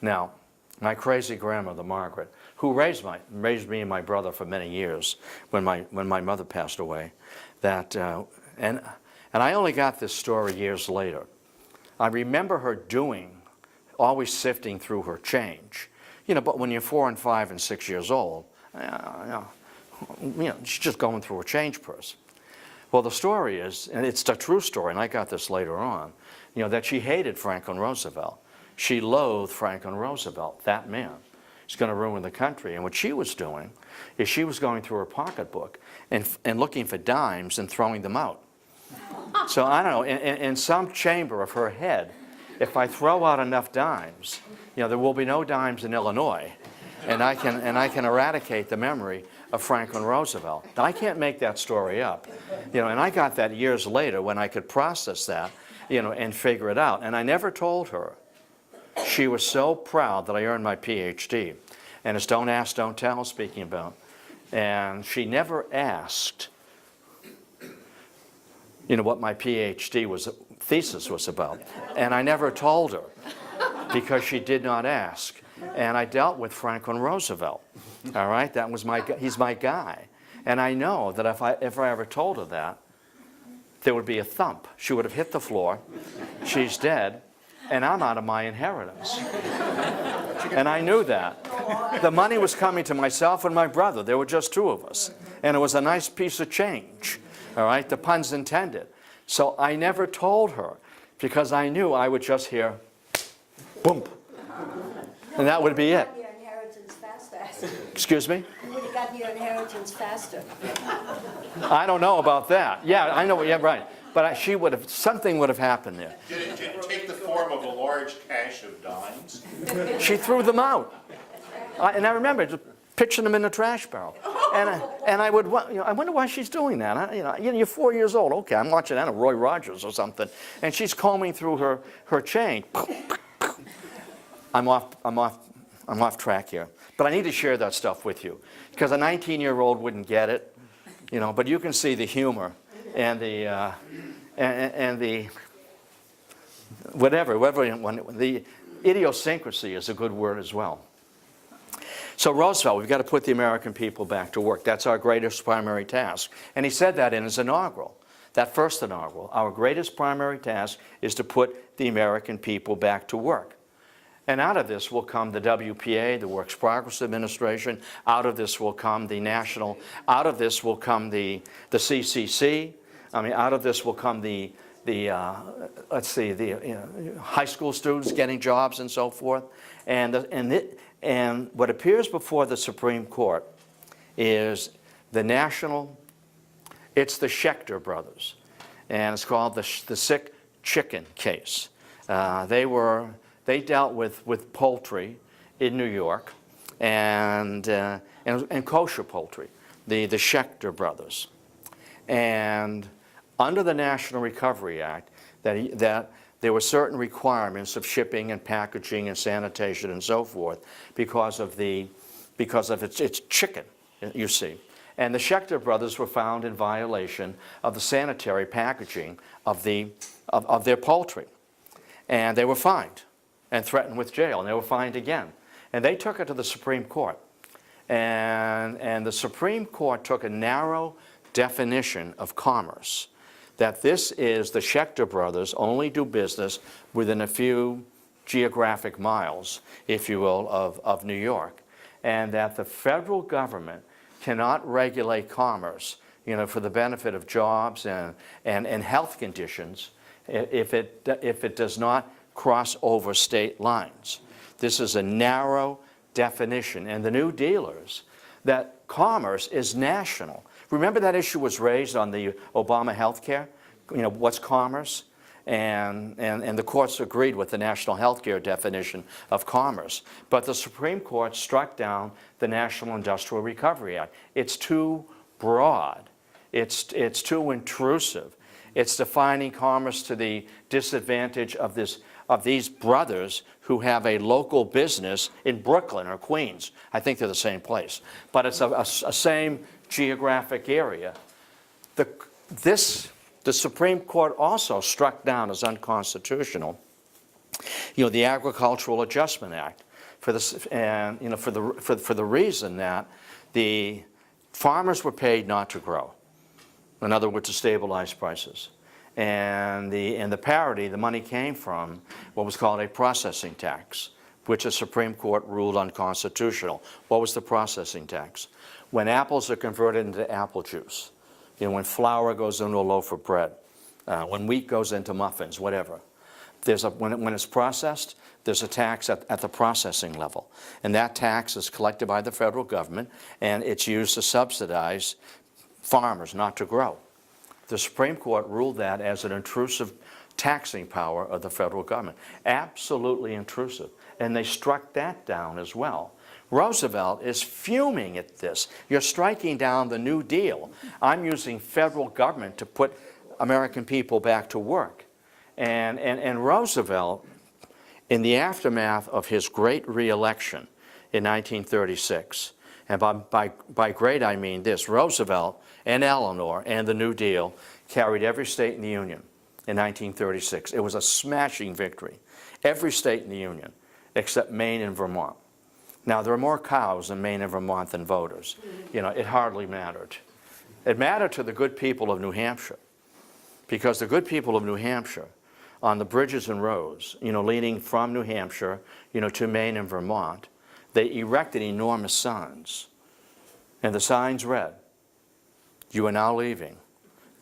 Now, my crazy grandmother, Margaret, who raised me and my brother for many years when my mother passed away, and I only got this story years later. I remember her always sifting through her change. You know, but when you're 4 and 5 and 6 years old, she's just going through her change purse. Well, the story is, and it's a true story, and I got this later on, you know, that she hated Franklin Roosevelt. She loathed Franklin Roosevelt, that man. He's going to ruin the country. And what she was doing is she was going through her pocketbook and looking for dimes and throwing them out. So I don't know, in some chamber of her head, if I throw out enough dimes, you know, there will be no dimes in Illinois, and I can eradicate the memory of Franklin Roosevelt. Now, I can't make that story up, you know, and I got that years later when I could process that, and figure it out. And I never told her. She was so proud that I earned my PhD. And it's don't ask, don't tell, speaking about. And she never asked, what my PhD thesis was about. And I never told her because she did not ask. And I dealt with Franklin Roosevelt. All right, he's my guy. And I know that if I ever told her that, there would be a thump. She would have hit the floor. She's dead. And I'm out of my inheritance. And I knew that. The money was coming to myself and my brother. There were just two of us. And it was a nice piece of change. All right, the pun's intended. So I never told her because I knew I would just hear, boom. And that would be it. Your inheritance faster. Excuse me? You would have gotten your inheritance faster. I don't know about that. Yeah, I know. Yeah, right. But something would have happened there. Did it take the form of a large cache of dimes? She threw them out. And I remember just pitching them in the trash barrel. And I would, I wonder why she's doing that. You're 4 years old. Okay, I'm watching that on Roy Rogers or something. And she's combing through her chain. I'm off track here. But I need to share that stuff with you because a 19-year-old wouldn't get it, But you can see the humor and the the idiosyncrasy is a good word as well. So Roosevelt, we've got to put the American people back to work. That's our greatest primary task. And he said that in his inaugural, that first inaugural. Our greatest primary task is to put the American people back to work. And out of this will come the WPA, the Works Progress Administration. Out of this will come the national, out of this will come the CCC. Out of this will come the high school students getting jobs and so forth. And what appears before the Supreme Court is it's the Schechter brothers. And it's called the sick chicken case. They dealt with poultry in New York and kosher poultry, the Schechter brothers. And under the National Recovery Act, that there were certain requirements of shipping and packaging and sanitation and so forth because of its chicken, you see. And the Schechter brothers were found in violation of the sanitary packaging of their poultry. And they were fined and threatened with jail, and they were fined again. And they took it to the Supreme Court. And the Supreme Court took a narrow definition of commerce, that the Schechter brothers only do business within a few geographic miles, if you will, of New York, and that the federal government cannot regulate commerce, for the benefit of jobs and health conditions if it does not cross over state lines. This is a narrow definition, and the new dealers, that commerce is national. Remember that issue was raised on the Obama health care? What's commerce? And the courts agreed with the national health care definition of commerce. But the Supreme Court struck down the National Industrial Recovery Act. It's too broad. It's too intrusive. It's defining commerce to the disadvantage of these brothers who have a local business in Brooklyn or Queens. I think they're the same place. But it's a same geographic area. The Supreme Court also struck down as unconstitutional, the Agricultural Adjustment Act, for the reason that the farmers were paid not to grow. In other words, to stabilize prices. And the parity, the money came from what was called a processing tax, which the Supreme Court ruled unconstitutional. What was the processing tax? When apples are converted into apple juice, when flour goes into a loaf of bread, when wheat goes into muffins, whatever. When it's processed, there's a tax at the processing level. And that tax is collected by the federal government, and it's used to subsidize farmers not to grow. The Supreme Court ruled that as an intrusive taxing power of the federal government. Absolutely intrusive. And they struck that down as well. Roosevelt is fuming at this. You're striking down the New Deal. I'm using federal government to put American people back to work. And Roosevelt, in the aftermath of his great re-election in 1936, and by great I mean this, Roosevelt and Eleanor and the New Deal carried every state in the Union in 1936. It was a smashing victory. Every state in the Union except Maine and Vermont. Now, there are more cows in Maine and Vermont than voters. You know, it hardly mattered. It mattered to the good people of New Hampshire, because the good people of New Hampshire, on the bridges and roads, you know, leading from New Hampshire, you know, to Maine and Vermont, they erected enormous signs. And the signs read, "You are now leaving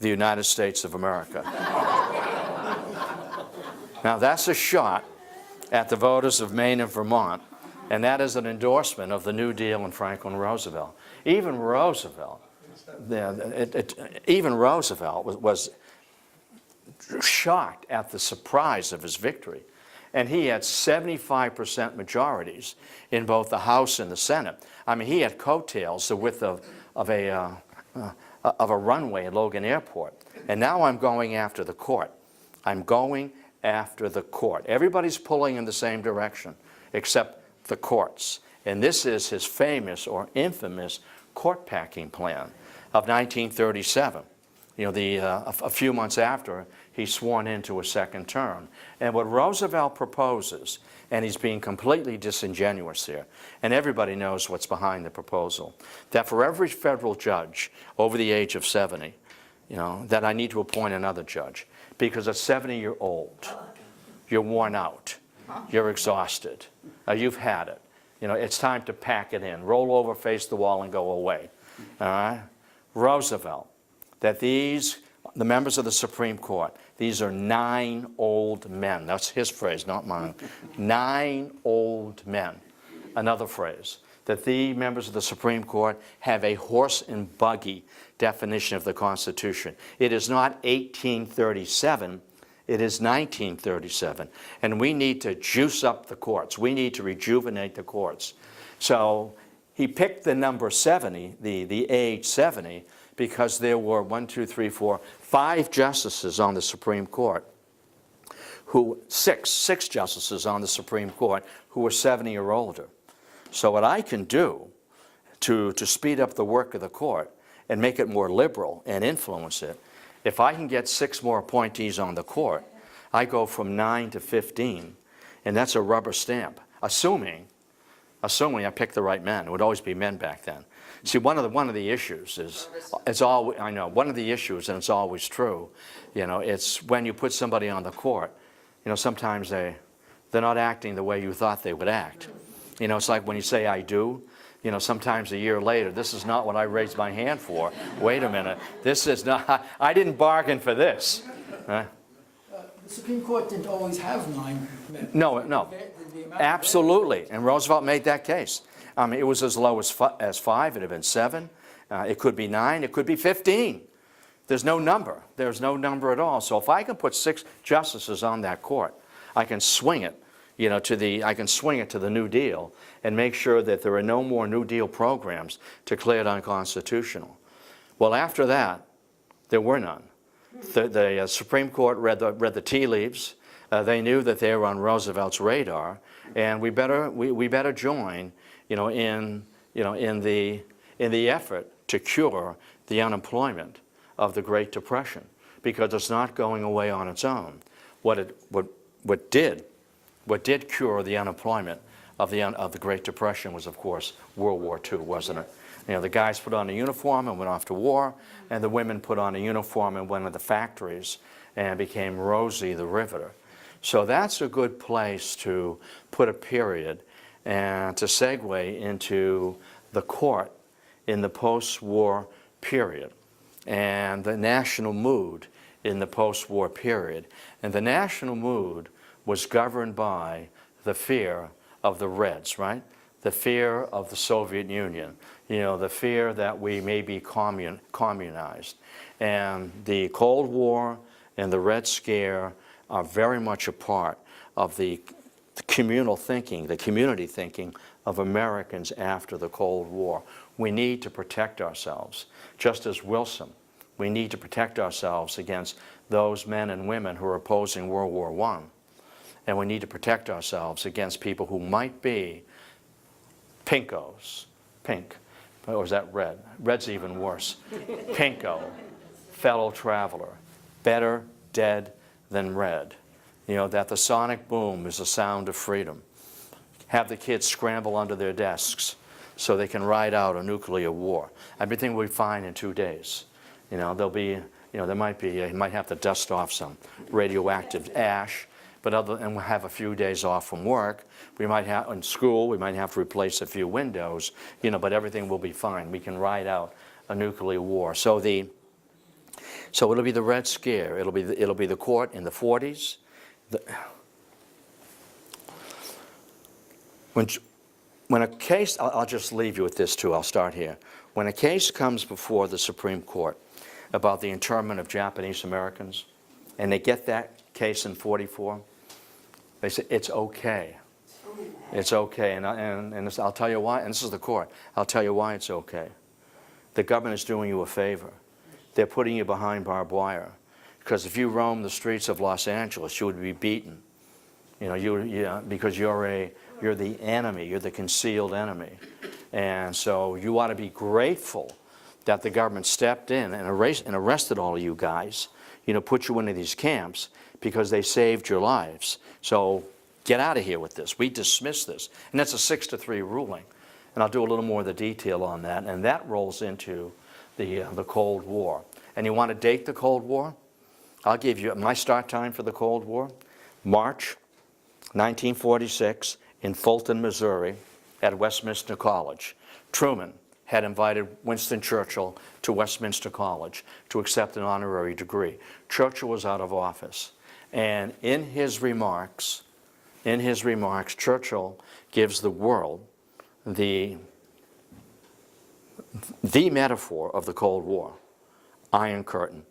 the United States of America." Now, that's a shot at the voters of Maine and Vermont, and that is an endorsement of the New Deal and Franklin Roosevelt. Even Roosevelt, was shocked at the surprise of his victory. And he had 75% majorities in both the House and the Senate. I mean, he had coattails the width of a runway at Logan Airport. And now I'm going after the court. I'm going after the court. Everybody's pulling in the same direction except the courts. And this is his famous or infamous court packing plan of 1937. You know, a few months after he's sworn into a second term. And what Roosevelt proposes, and he's being completely disingenuous here, and everybody knows what's behind the proposal, that for every federal judge over the age of 70, you know, that I need to appoint another judge, because at 70-year-old, you're worn out, you're exhausted, you've had it. You know, it's time to pack it in, roll over, face the wall, and go away. All right? Roosevelt, that the members of the Supreme Court, these are 9 old men. That's his phrase, not mine. 9 old men. Another phrase, that the members of the Supreme Court have a horse and buggy definition of the Constitution. It is not 1837, it is 1937. And we need to juice up the courts. We need to rejuvenate the courts. So he picked the number 70, the age 70, because there were 5 justices on the Supreme Court, six justices on the Supreme Court who were 70 or older. So what I can do to speed up the work of the court and make it more liberal and influence it, if I can get 6 more appointees on the court, I go from 9 to 15, and that's a rubber stamp, assuming I pick the right men. It would always be men back then. See, one of the issues is, one of the issues, and it's always true, you know, it's when you put somebody on the court, you know, sometimes they're not acting the way you thought they would act. You know, it's like when you say "I do," you know, sometimes a year later, this is not what I raised my hand for. Wait a minute, this is not, I didn't bargain for this. The Supreme Court didn't always have 9 men. No, absolutely, and Roosevelt made that case. I mean, it was as low as 5, it had been 7, it could be 9, it could be 15. There's no number at all. So if I can put 6 justices on that court, I can swing it, you know, to the New Deal and make sure that there are no more New Deal programs declared unconstitutional. Well, after that, there were none. The Supreme Court read the tea leaves. They knew that they were on Roosevelt's radar, and we better join, you know, in the effort to cure the unemployment of the Great Depression, because it's not going away on its own. What did cure the unemployment of the Great Depression was, of course, World War II, wasn't it? You know, the guys put on a uniform and went off to war, and the women put on a uniform and went to the factories and became Rosie the Riveter. So that's a good place to put a period and to segue into the court in the post-war period and the national mood in the post-war period. And the national mood was governed by the fear of the Reds, right? The fear of the Soviet Union, you know, the fear that we may be communized. And the Cold War and the Red Scare are very much a part of the communal thinking, the community thinking of Americans after the Cold War. We need to protect ourselves. Just as Wilson, we need to protect ourselves against those men and women who are opposing World War I. And we need to protect ourselves against people who might be pinkos, pink, or is that red? Red's even worse. Pinko, fellow traveler, better dead than red. You know, that the sonic boom is the sound of freedom. Have the kids scramble under their desks so they can ride out a nuclear war. Everything will be fine in 2 days. You know, there'll be, you know, there might be, you might have to dust off some radioactive ash, and we'll have a few days off from work. We might have, in school, we might have to replace a few windows, you know, but everything will be fine. We can ride out a nuclear war. So it'll be the Red Scare. It'll be the court in the 40s. When a case, I'll just leave you with this too, I'll start here. When a case comes before the Supreme Court about the internment of Japanese Americans, and they get that case in 44, they say, it's okay. It's okay, and I'll tell you why, and this is the court, I'll tell you why it's okay. The government is doing you a favor. They're putting you behind barbed wire. Because if you roam the streets of Los Angeles, you would be beaten. You know, because you're the enemy, you're the concealed enemy. And so you ought to be grateful that the government stepped in and arrested all of you guys, you know, put you into these camps because they saved your lives. So get out of here with this. We dismiss this. And that's a 6-3 ruling. And I'll do a little more of the detail on that. And that rolls into the Cold War. And you want to date the Cold War? I'll give you my start time for the Cold War. March 1946 in Fulton, Missouri at Westminster College. Truman had invited Winston Churchill to Westminster College to accept an honorary degree. Churchill was out of office. And in his remarks, Churchill gives the world the metaphor of the Cold War, Iron Curtain.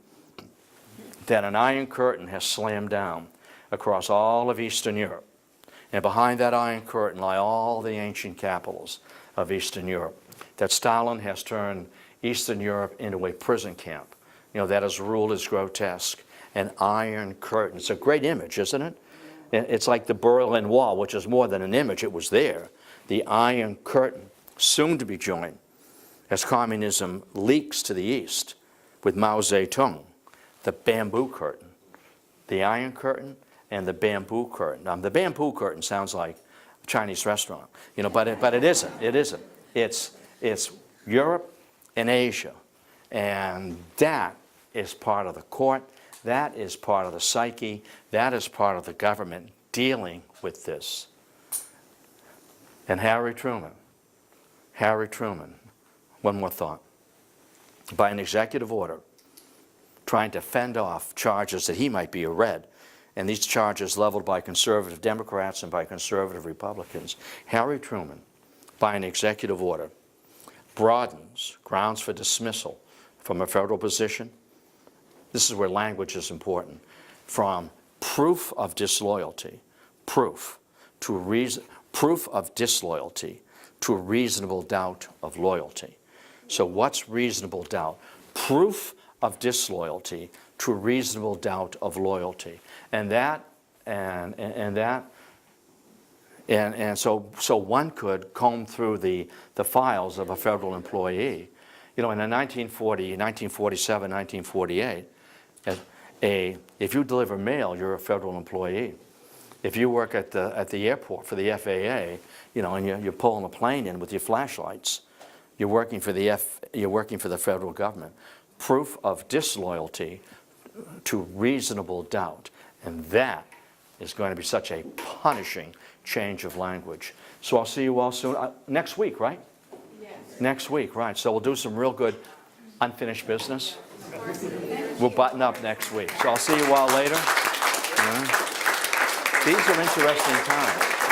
That an Iron Curtain has slammed down across all of Eastern Europe. And behind that Iron Curtain lie all the ancient capitals of Eastern Europe. That Stalin has turned Eastern Europe into a prison camp. You know, that his rule is grotesque. An Iron Curtain. It's a great image, isn't it? It's like the Berlin Wall, which is more than an image. It was there. The Iron Curtain, soon to be joined as communism leaks to the east with Mao Zedong. The bamboo curtain, the Iron Curtain, and the bamboo curtain. The bamboo curtain sounds like a Chinese restaurant, you know, but it isn't. It isn't. It's Europe and Asia, and that is part of the court. That is part of the psyche. That is part of the government dealing with this. And Harry Truman, one more thought. By an executive order, trying to fend off charges that he might be a red, and these charges leveled by conservative Democrats and by conservative Republicans, Harry Truman, by an executive order, broadens grounds for dismissal from a federal position. This is where language is important. From proof of disloyalty, proof of disloyalty to reasonable doubt of loyalty. So what's reasonable doubt? Proof of disloyalty to reasonable doubt of loyalty. And so one could comb through the files of a federal employee. You know, in 1940, 1947, 1948, if you deliver mail, you're a federal employee. If you work at the airport for the FAA, you know, and you're pulling a plane in with your flashlights, you're working for the federal government. Proof of disloyalty to reasonable doubt. And that is going to be such a punishing change of language. So I'll see you all soon. Next week, right? Yes. Next week, right. So we'll do some real good unfinished business. We'll button up next week. So I'll see you all later. Yeah. These are interesting times.